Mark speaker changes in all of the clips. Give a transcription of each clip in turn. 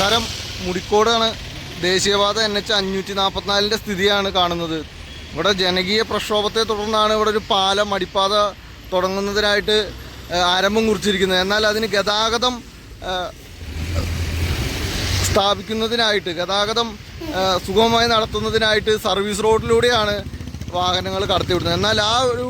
Speaker 1: നമസ്കാരം. മുടിക്കോടാണ്. ദേശീയപാത NH 544 സ്ഥിതിയാണ് കാണുന്നത്. ഇവിടെ ജനകീയ പ്രക്ഷോഭത്തെ തുടർന്നാണ് ഇവിടെ ഒരു പാലം അടിപ്പാത തുടങ്ങുന്നതിനായിട്ട് ആരംഭം കുറിച്ചിരിക്കുന്നത്. എന്നാൽ അതിന് ഗതാഗതം സ്ഥാപിക്കുന്നതിനായിട്ട്, ഗതാഗതം സുഗമമായി നടത്തുന്നതിനായിട്ട് സർവീസ് റോഡിലൂടെയാണ് വാഹനങ്ങൾ കടത്തിവിടുന്നത്. എന്നാൽ ആ ഒരു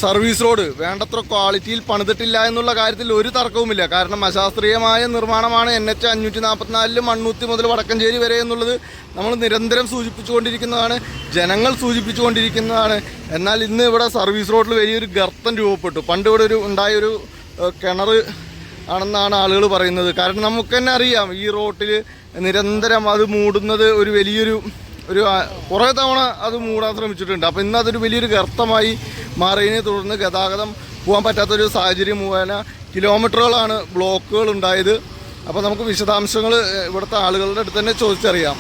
Speaker 1: സർവീസ് റോഡ് വേണ്ടത്ര ക്വാളിറ്റിയിൽ പണിതിട്ടില്ല എന്നുള്ള കാര്യത്തിൽ ഒരു തർക്കവുമില്ല. കാരണം അശാസ്ത്രീയമായ നിർമ്മാണമാണ് NH 544 മണ്ണൂത്തി മുതൽ വടക്കഞ്ചേരി വരെ എന്നുള്ളത് നമ്മൾ നിരന്തരം സൂചിപ്പിച്ചുകൊണ്ടിരിക്കുന്നതാണ്, ജനങ്ങൾ സൂചിപ്പിച്ചുകൊണ്ടിരിക്കുന്നതാണ്. എന്നാൽ ഇന്ന് ഇവിടെ സർവീസ് റോഡിൽ വലിയൊരു ഗർത്തം രൂപപ്പെട്ടു. പണ്ട് ഇവിടെ ഉണ്ടായൊരു കിണർ ആണെന്നാണ് ആളുകൾ പറയുന്നത്. കാരണം നമുക്ക് തന്നെ അറിയാം, ഈ റോട്ടിൽ നിരന്തരം അത് മൂടുന്നത് വലിയൊരു കുറേ തവണ അത് മൂടാൻ ശ്രമിച്ചിട്ടുണ്ട്. അപ്പോൾ ഇന്ന് അതൊരു വലിയൊരു ഗർത്തമായി മാറിയതിനെ തുടർന്ന് ഗതാഗതം പോകാൻ പറ്റാത്തൊരു സാഹചര്യം മുഖേന കിലോമീറ്ററുകളാണ് ബ്ലോക്കുകൾ ഉണ്ടായത്. അപ്പോൾ നമുക്ക് വിശദാംശങ്ങൾ ഇവിടുത്തെ ആളുകളുടെ അടുത്ത് തന്നെ ചോദിച്ചറിയാം.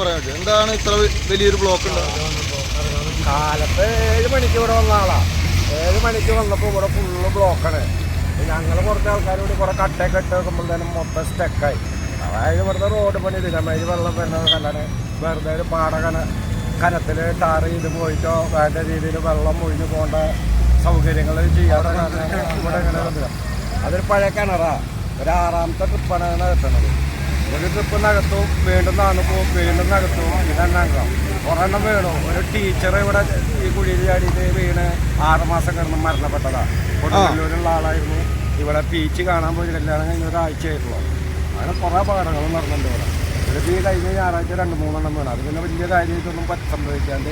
Speaker 1: പറയാൻ പറ്റും, എന്താണ് ഇത്ര വലിയൊരു ബ്ലോക്ക് ഉണ്ടാവുക?
Speaker 2: കാലത്ത് 7 മണിക്ക് ഇവിടെ വന്ന ആളാണ്. 7 മണിക്ക് വന്നപ്പോൾ ഇവിടെ ഫുള്ള് ബ്ലോക്കാണ്. ഞങ്ങൾ കുറച്ച് ആൾക്കാർ കൂടി കുറേ കട്ടയൊക്കെ ഇട്ട് വെക്കുമ്പോഴത്തേനും മൊത്തം സ്റ്റക്കായി. അതായത് ഇവിടുത്തെ റോഡ് പണി ഇതിലമേരി വെള്ളം വരുന്നത് കല്ലാണ്. വെറുതെ ഒരു കനത്തിൽ ടാർ ചെയ്ത് പോയിട്ടോ വേണ്ട രീതിയിൽ വെള്ളം ഒഴിഞ്ഞു പോകേണ്ട സൗകര്യങ്ങൾ ചെയ്യാതെ ഇവിടെ ഇങ്ങനെ വന്നില്ല. അതൊരു പഴയ കിണറാണ്. ഒരു 6ാമത്തെ ട്രിപ്പാണ് അങ്ങനെ എത്തുന്നത്. ഒരു ട്രിപ്പ് നകത്തും വീണ്ടും നാണ് പോവും, വീണ്ടും നകത്തും ഇതെണ്ണാക്കാം. ഒരെണ്ണം വീണു. ഒരു ടീച്ചർ ഇവിടെ ഈ കുഴിയിൽ ചാടിയിട്ട് വീണ് 6 മാസം കിടന്ന് മരണപ്പെട്ടതാണ്. കൊടുങ്ങല്ലൂരുള്ള ആളായിരുന്നു. ഇവിടെ ബീച്ച് കാണാൻ പോയി കല്യാണം കഴിഞ്ഞ ഒരാഴ്ചയായിട്ടുള്ളൂ. അങ്ങനെ കുറേ അപകടങ്ങളും നടന്നുണ്ട് ഇവിടെ. ഇതിപ്പോൾ ഈ കഴിഞ്ഞ ഞായറാഴ്ച 2-3 വീണ്. അത് പിന്നെ വലിയ കാര്യമായിട്ടൊന്നും സംഭവിക്കാണ്ട്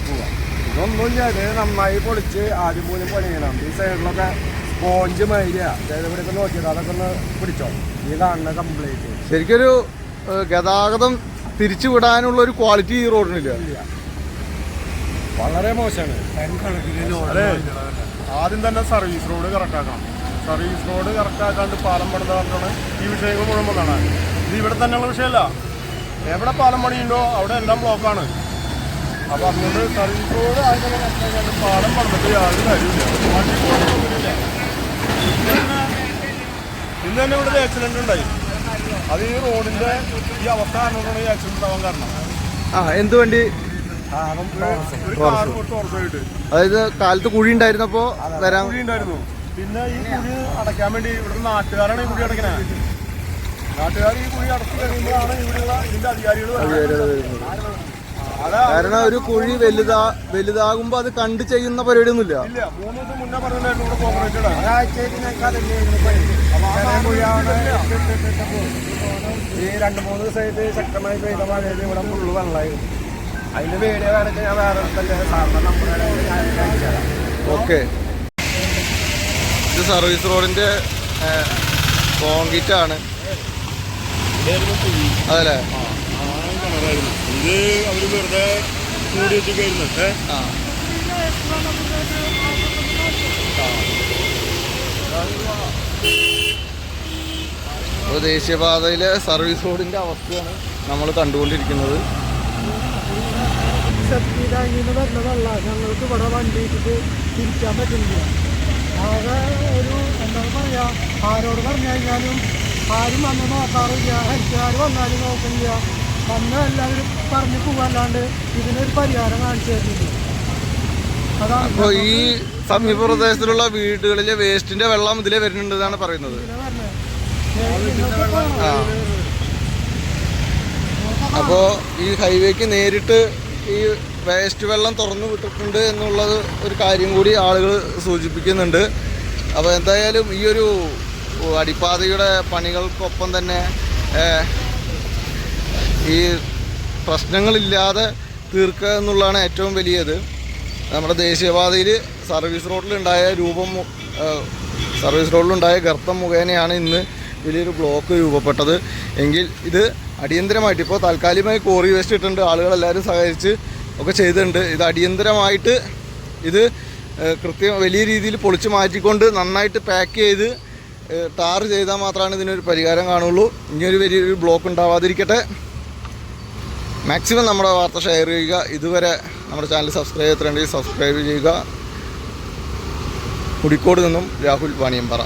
Speaker 2: പോവാം. ഇതൊന്നുമില്ല. ഇത് നന്നായി പൊളിച്ച് ആദ്യം പോലും പണി ചെയ്യണം. ഈ സൈഡിലൊക്കെ സ്പോഞ്ച് മൈരിയാണ്. അതായത് ഇവിടെയൊക്കെ നോക്കിയത് അതൊക്കെ ഒന്ന് പിടിച്ചോ. ഈ കാണുന്ന കംപ്ലീറ്റ്
Speaker 1: ശരിക്കൊരു ഗതാഗതം തിരിച്ചു വിടാനുള്ള ഒരു ക്വാളിറ്റി ഈ റോഡിനില്ല.
Speaker 2: വളരെ മോശമാണ്.
Speaker 3: അതെ, ആദ്യം തന്നെ സർവീസ് റോഡ് കറക്റ്റാക്കണം. സർവീസ് റോഡ് കറക്റ്റാക്കാണ്ട് പാലം പണിതാണ് ഈ വിഷയങ്ങൾ മുഴുവൻ കാണാൻ. ഇത് ഇവിടെ തന്നെയുള്ള വിഷയമല്ല. എവിടെ പാലം പണിയുണ്ടോ അവിടെ എല്ലാം ബ്ലോക്കാണ്. അപ്പോൾ അതുകൊണ്ട് സർവീസ് റോഡ് ആദ്യം തന്നെ കറക്റ്റാക്കാണ്ട് പാലം പണിതിട്ട് യാതൊരു കാര്യമില്ല. വണ്ടി പോകുന്നില്ല. ഇന്ന് തന്നെ ഇവിടെ ഒരു ആക്സിഡന്റ് ഉണ്ടായി. അത് ഈ റോഡിന്റെ ഈ അവസ്ഥ കാരണമാണ് ഈ ആക്സിഡന്റ് ഉണ്ടാവാൻ കാരണം.
Speaker 1: എന്ത് വണ്ടി?
Speaker 3: ഒരു കാർ ടോർസായിട്ട്.
Speaker 1: അതായത് കാലത്ത് കുഴി ഉണ്ടായിരുന്നപ്പോ
Speaker 3: കുഴി ഉണ്ടായിരുന്നു. പിന്നെ ഈ കുഴി അടയ്ക്കാൻ വേണ്ടി ഇവിടുത്തെ നാട്ടുകാരാണ് ഈ കുഴി അടയ്ക്കണേ. നാട്ടുകാർ ഈ കുഴി അടച്ചു കഴിയുമ്പോഴാണ് ഇവിടെയുള്ള ഇതിന്റെ അധികാരികൾ
Speaker 1: കാരണം ഒരു കുഴി വലുതാകുമ്പോ അത് കണ്ട് ചെയ്യുന്ന പരിപാടി ഒന്നുമില്ല.
Speaker 3: 3 ദിവസം മുന്നേ പറഞ്ഞിട്ടുണ്ടായിരുന്നു ഇവിടെ കോൺക്രീറ്റ് ഇടാൻ.
Speaker 2: ഈ 2-3 ദിവസമായിട്ട് ശക്തമായി പെയ്ത മഴയിൽ ഇവിടെ ഫുള്ള് വെള്ളമായി. അതിന്റെ വീഡിയോ കാണിച്ച് ഞാൻ വേറെ സാറിന്റെ നമ്പർ
Speaker 1: ഓക്കെ. ഇത് സർവീസ് റോഡിന്റെ കോൺക്രീറ്റ് ആണ് അതല്ലേ?
Speaker 3: ഇത് അവര് വെറുതെ കൂടി വെച്ചിരിക്കുന്നു.
Speaker 1: അപ്പോൾ ദേശീയപാതയിലെ സർവീസ് റോഡിന്റെ അവസ്ഥയാണ് നമ്മൾ കണ്ടുകൊണ്ടിരിക്കുന്നത്.
Speaker 2: വരുന്ന വെള്ളം ഞങ്ങൾക്ക് ഇവിടെ വണ്ടി ഇട്ടിട്ട് തിരിക്കാൻ പറ്റുന്നില്ല. ആകെ ഒരു എന്താണ് പറയുക, ആരോട് പറഞ്ഞു കഴിഞ്ഞാലും ആരും വന്ന് നോക്കാറില്ല. ഹെൽത്തുകാർ വന്നാലും നോക്കുന്നില്ല. വന്ന് എല്ലാവരും പറഞ്ഞു പോകാല്ലാണ്ട് ഇതിനൊരു പരിഹാരം കാണിച്ചു തരുന്നില്ല. അതാണ്.
Speaker 1: അപ്പോൾ ഈ സമീപ പ്രദേശത്തുള്ള വീടുകളിലെ വേസ്റ്റിന്റെ വെള്ളം ഇതിലേ വരുന്നുണ്ട് എന്നാണ് പറയുന്നത്. അപ്പോൾ ഈ ഹൈവേക്ക് നേരിട്ട് ഈ വേസ്റ്റ് വെള്ളം തുറന്നു വിട്ടിട്ടുണ്ട് എന്നുള്ളത് ഒരു കാര്യം കൂടി ആളുകൾ സൂചിപ്പിക്കുന്നുണ്ട്. അപ്പോൾ എന്തായാലും ഈ ഒരു അടിപ്പാതയുടെ പണികൾക്കൊപ്പം തന്നെ ഈ പ്രശ്നങ്ങളില്ലാതെ തീർക്കുക എന്നുള്ളതാണ് ഏറ്റവും വലിയത്. നമ്മുടെ ദേശീയപാതയിൽ സർവീസ് റോഡിലുണ്ടായ ഗർത്തം മുഖേനയാണ് ഇന്ന് വലിയൊരു ബ്ലോക്ക് രൂപപ്പെട്ടത്. എങ്കിൽ ഇത് അടിയന്തരമായിട്ട്, ഇപ്പോൾ താൽക്കാലികമായി കോറി വേസ്റ്റ് ഇട്ടിട്ടുണ്ട്, ആളുകളെല്ലാവരും സഹകരിച്ച് ഒക്കെ ചെയ്തിട്ടുണ്ട്. ഇത് അടിയന്തരമായിട്ട് ഇത് വലിയ രീതിയിൽ പൊളിച്ച് മാറ്റിക്കൊണ്ട് നന്നായിട്ട് പാക്ക് ചെയ്ത് ടാർ ചെയ്താൽ മാത്രമാണ് ഇതിനൊരു പരിഹാരം കാണുള്ളൂ. ഇനിയൊരു വലിയൊരു ബ്ലോക്ക് ഉണ്ടാവാതിരിക്കട്ടെ. മാക്സിമം നമ്മുടെ വാർത്ത ഷെയർ ചെയ്യുക. ഇതുവരെ നമ്മുടെ ചാനൽ സബ്സ്ക്രൈബ് ചെയ്തിട്ടുണ്ടെങ്കിൽ സബ്സ്ക്രൈബ് ചെയ്യുക. കുടിക്കോട് നിന്നും രാഹുൽ വാണിയമ്പറ.